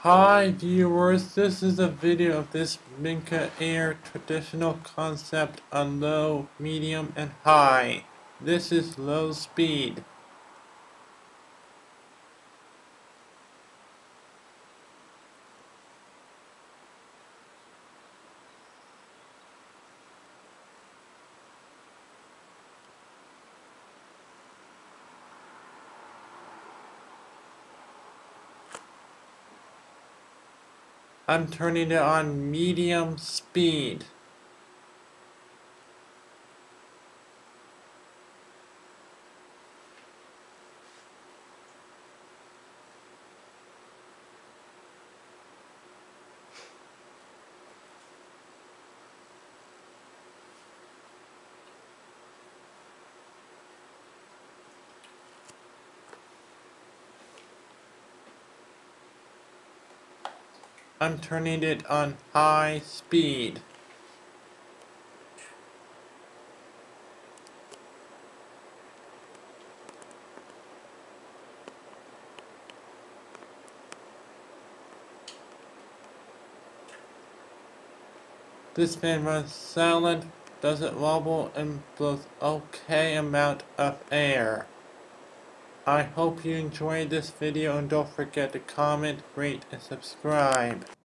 Hi viewers, this is a video of this Minka Aire traditional concept on low, medium, and high. This is low speed. I'm turning it on medium speed. I'm turning it on high speed. This fan runs silent, doesn't wobble, and blows okay amount of air. I hope you enjoyed this video and don't forget to comment, rate, and subscribe.